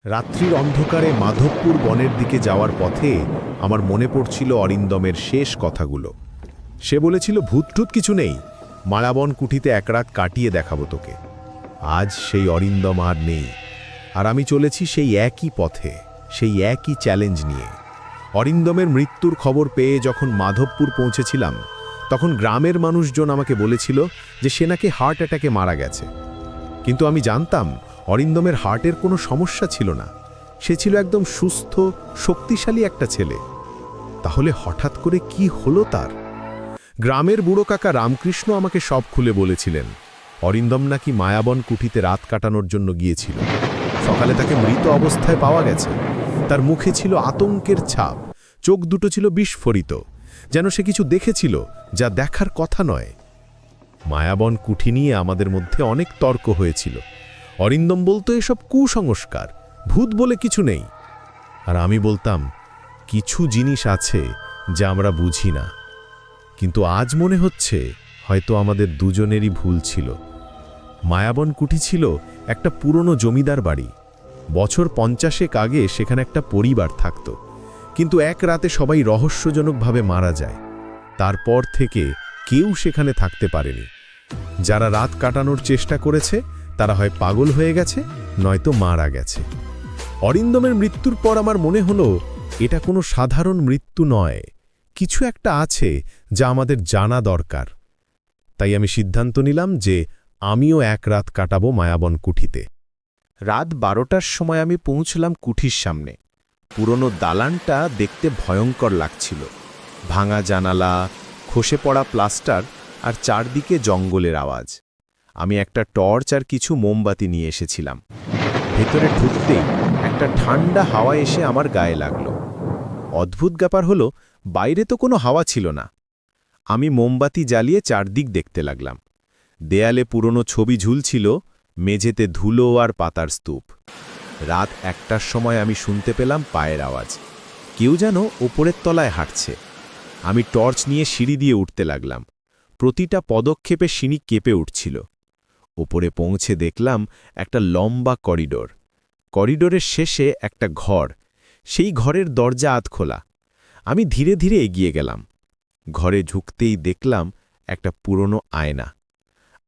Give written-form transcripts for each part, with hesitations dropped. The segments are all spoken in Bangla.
রাত্রির অন্ধকারে মাধবপুর বনের দিকে যাওয়ার পথে আমার মনে পড়ছিল অরিন্দমের শেষ কথাগুলো। সে বলেছিল ভূতটুত কিছু নেই, মায়াবন কুঠিতে এক রাত কাটিয়ে দেখাবো তোকে। আজ সেই অরিন্দম আর নেই, আর আমি চলেছি সেই একই পথে, সেই একই চ্যালেঞ্জ নিয়ে। অরিন্দমের মৃত্যুর খবর পেয়ে যখন মাধবপুর পৌঁছেছিলাম, তখন গ্রামের মানুষজন আমাকে বলেছিল যে সে নাকি হার্ট অ্যাটাকে মারা গেছে। কিন্তু আমি জানতাম অরিন্দমের হার্টের কোনো সমস্যা ছিল না। সে ছিল একদম সুস্থ, শক্তিশালী একটা ছেলে। তাহলে হঠাৎ করে কি হলো তার? গ্রামের বুড়ো কাকা রামকৃষ্ণ আমাকে সব খুলে বলেছিলেন। অরিন্দম নাকি মায়াবন কুঠিতে রাত কাটানোর জন্য গিয়েছিল। সকালে তাকে মৃত অবস্থায় পাওয়া গেছে। তার মুখে ছিল আতঙ্কের ছাপ, চোখ দুটো ছিল বিস্ফোরিত, যেন সে কিছু দেখেছিল যা দেখার কথা নয়। মায়াবন কুঠি নিয়ে আমাদের মধ্যে অনেক তর্ক হয়েছিল। অরিন্দম বলতো এসব কুসংস্কার, ভূত বলে কিছু নেই। আর আমি বলতাম কিছু জিনিস আছে যা আমরা বুঝি না। কিন্তু আজ মনে হচ্ছে হয়তো আমাদের দুজনেরই ভুল ছিল। মায়াবন কুঠি ছিল একটা পুরনো জমিদার বাড়ি। বছর 50 আগে সেখানে একটা পরিবার থাকত, কিন্তু এক রাতে সবাই রহস্যজনকভাবে মারা যায়। তারপর থেকে কেউ সেখানে থাকতে পারেনি। যারা রাত কাটানোর চেষ্টা করেছে তারা হয় পাগল হয়ে গেছে, নয়তো মারা গেছে। অরিন্দমের মৃত্যুর পর আমার মনে হলো এটা কোনো সাধারণ মৃত্যু নয়, কিছু একটা আছে যা আমাদের জানা দরকার। তাই আমি সিদ্ধান্ত নিলাম যে আমিও এক রাত কাটাবো মায়াবন কুঠিতে। রাত 12টার সময় আমি পৌঁছলাম কুঠির সামনে। পুরনো দালানটা দেখতে ভয়ঙ্কর লাগছিল। ভাঙা জানালা, খসে পড়া প্লাস্টার আর চারদিকে জঙ্গলের আওয়াজ। আমি একটা টর্চ আর কিছু মোমবাতি নিয়ে এসেছিলাম। ভেতরে ঢুকতেই একটা ঠান্ডা হাওয়া এসে আমার গায়ে লাগল। অদ্ভুত ব্যাপার হলো, বাইরে তো কোনো হাওয়া ছিল না। আমি মোমবাতি জ্বালিয়ে চারদিক দেখতে লাগলাম। দেয়ালে পুরনো ছবি ঝুলছিল, মেঝেতে ধুলো আর পাতার স্তূপ। রাত 1টার সময় আমি শুনতে পেলাম পায়ের আওয়াজ। কেউ যেন ওপরের তলায় হাঁটছে। আমি টর্চ নিয়ে সিঁড়ি দিয়ে উঠতে লাগলাম। প্রতিটা পদক্ষেপে সিঁড়ি কেঁপে উঠছিল। ওপরে পৌঁছে দেখলাম একটা লম্বা করিডোর। করিডোরের শেষে একটা ঘর। সেই ঘরের দরজা আধ খোলা। আমি ধীরে ধীরে এগিয়ে গেলাম। ঘরে ঢুকতেই দেখলাম একটা পুরনো আয়না।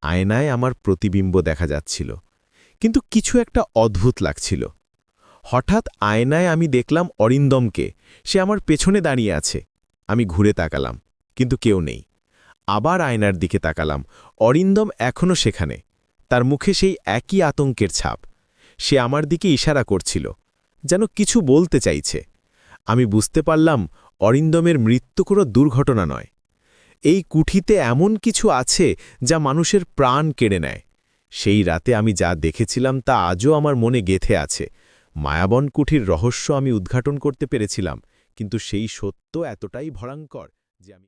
আয়নায় আমার প্রতিবিম্ব দেখা যাচ্ছিল, কিন্তু কিছু একটা অদ্ভুত লাগছিল। হঠাৎ আয়নায় আমি দেখলাম অরিন্দমকে। সে আমার পেছনে দাঁড়িয়ে আছে। আমি ঘুরে তাকালাম, কিন্তু কেউ নেই। আবার আয়নার দিকে তাকালাম। অরিন্দম এখনও সেখানে। তার মুখে সেই একই আতঙ্কের ছাপ। সে আমার দিকে ইশারা করছিল, যেন কিছু বলতে চাইছে। আমি বুঝতে পারলাম অরিন্দমের মৃত্যু কোনো দুর্ঘটনা নয়। এই কুঠিতে এমন কিছু আছে যা মানুষের প্রাণ কেড়ে নেয়। সেই রাতে আমি যা দেখেছিলাম তা আজও আমার মনে গেঁথে আছে। মায়াবন কুঠির রহস্য আমি উদ্ঘাটন করতে পেরেছিলাম, কিন্তু সেই সত্য এতটাই ভয়ঙ্কর যে আমি